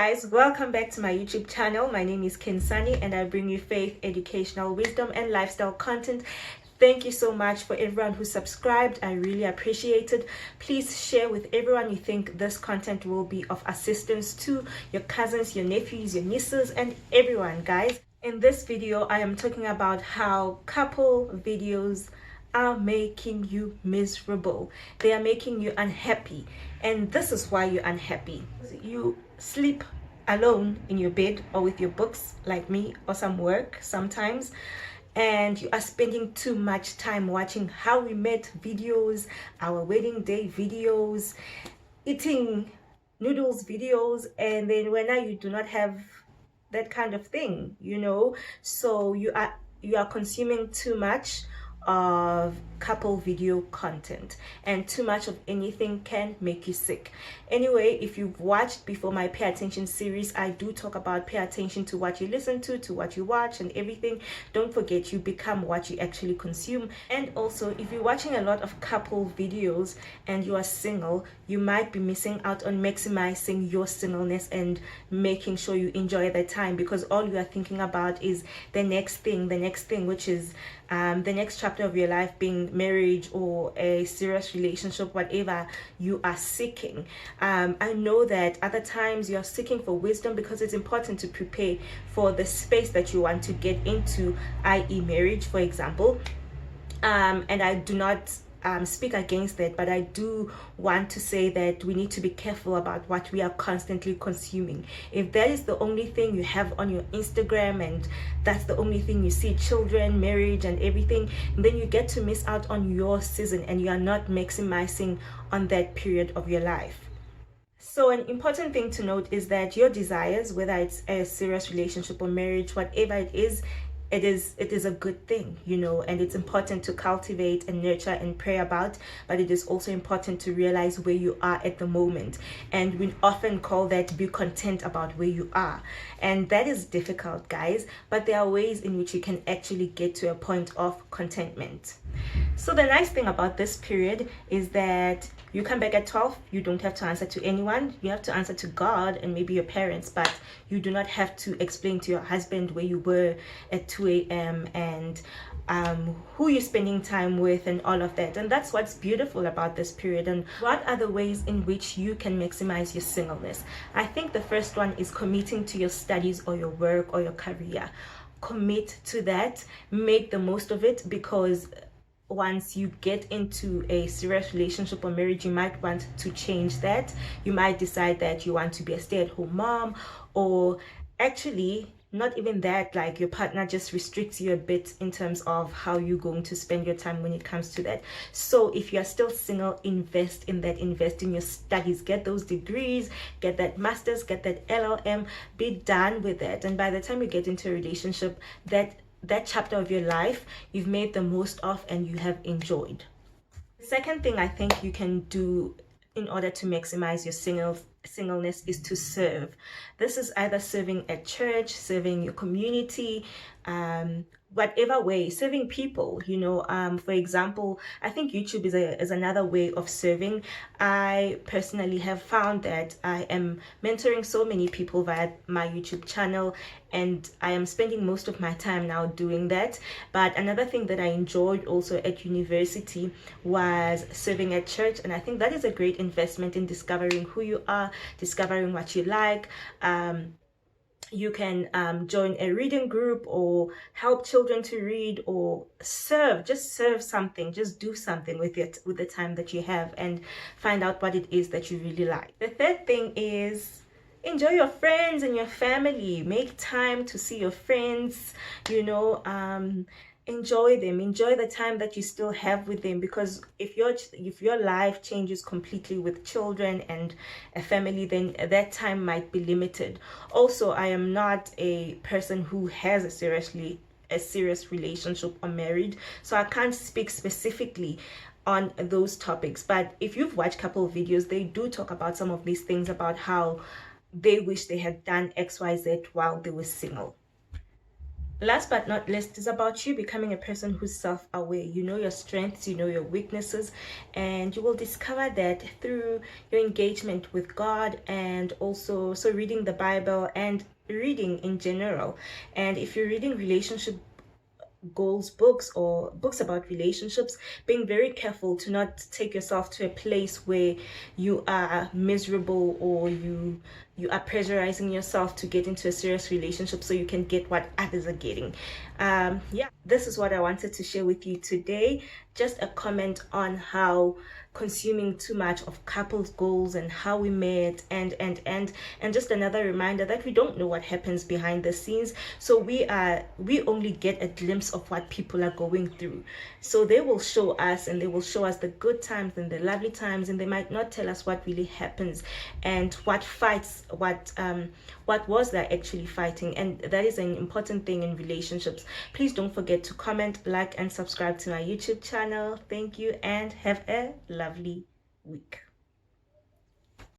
guys, welcome back to my YouTube channel. My name is Kinsani and I bring you faith, educational wisdom and lifestyle content. Thank you so much for everyone who subscribed. I really appreciate it. Please share with everyone you think this content will be of assistance to, your cousins, your nephews, your nieces, and everyone, guys. In this video, I am talking about how couple videos are making you miserable. They are making you unhappy, and this is why you're unhappy. You sleep alone in your bed or with your books like me, or some work sometimes, and you are spending too much time watching how we met videos, our wedding day videos, eating noodles videos, and then when now you do not have that kind of thing, so you are consuming too much of couple video content, and too much of anything can make you sick. Anyway, if you've watched before my pay attention series, I do talk about pay attention to what you listen to what you watch and everything. Don't forget, you become what you actually consume. And also, if you're watching a lot of couple videos and you are single, you might be missing out on maximizing your singleness and making sure you enjoy that time, because all you are thinking about is the next thing, which is the next chapter of your life, being marriage or a serious relationship, whatever you are seeking. I know that other times you're seeking for wisdom because it's important to prepare for the space that you want to get into, i.e. marriage, for example. And I do not speak against that, but I do want to say that we need to be careful about what we are constantly consuming. If that is the only thing you have on your Instagram and that's the only thing you see, children, marriage and everything, then you get to miss out on your season and you are not maximizing on that period of your life. So an important thing to note is that your desires, whether it's a serious relationship or marriage, whatever it is a good thing, and it's important to cultivate and nurture and pray about, but it is also important to realize where you are at the moment. And we often call that be content about where you are, and that is difficult, guys, but there are ways in which you can actually get to a point of contentment. So the nice thing about this period is that you come back at 12, you don't have to answer to anyone. You have to answer to God and maybe your parents, but you do not have to explain to your husband where you were at 2 a.m. and who you're spending time with and all of that. And that's what's beautiful about this period. And what are the ways in which you can maximize your singleness? I think the first one is committing to your studies or your work or your career. Commit to that, make the most of it, because once you get into a serious relationship or marriage, you might want to change that. You might decide that you want to be a stay-at-home mom, or actually not even that, like your partner just restricts you a bit in terms of how you're going to spend your time when it comes to that. So if you're still single, invest in that, invest in your studies, get those degrees, get that master's, get that LLM, be done with that. And by the time you get into a relationship, that chapter of your life you've made the most of and you have enjoyed. The second thing I think you can do in order to maximize your singleness is to serve. This is either serving at church, serving your community, whatever way, serving people, for example, I think YouTube is another way of serving. I personally have found that I am mentoring so many people via my YouTube channel, and I am spending most of my time now doing that. But another thing that I enjoyed also at university was serving at church, and I think that is a great investment in discovering who you are, discovering what you like. You can join a reading group or help children to read, or just serve something, just do something with it, with the time that you have, and find out what it is that you really like. The third thing is enjoy your friends and your family. Make time to see your friends, enjoy them, enjoy the time that you still have with them, because if your life changes completely with children and a family, then that time might be limited. Also, I am not a person who has a serious relationship or marriage, so I can't speak specifically on those topics. But if you've watched couple videos, they do talk about some of these things, about how they wish they had done XYZ while they were single. Last but not least, is about you becoming a person who's self-aware. You know your strengths, you know your weaknesses, and you will discover that through your engagement with God, and also reading the Bible and reading in general. And if you're reading relationship goals books or books about relationships, being very careful to not take yourself to a place where you are miserable, or you are pressurizing yourself to get into a serious relationship so you can get what others are getting. Yeah, this is what I wanted to share with you today. Just a comment on how consuming too much of couples goals and how we met, and just another reminder that we don't know what happens behind the scenes. So we only get a glimpse of what people are going through. So they will show us, and they will show us the good times and the lovely times, and they might not tell us what really happens and what fights, what was they're actually fighting. And that is an important thing in relationships. Please don't forget to comment, like, and subscribe to my YouTube channel. Thank you, and have a lovely week.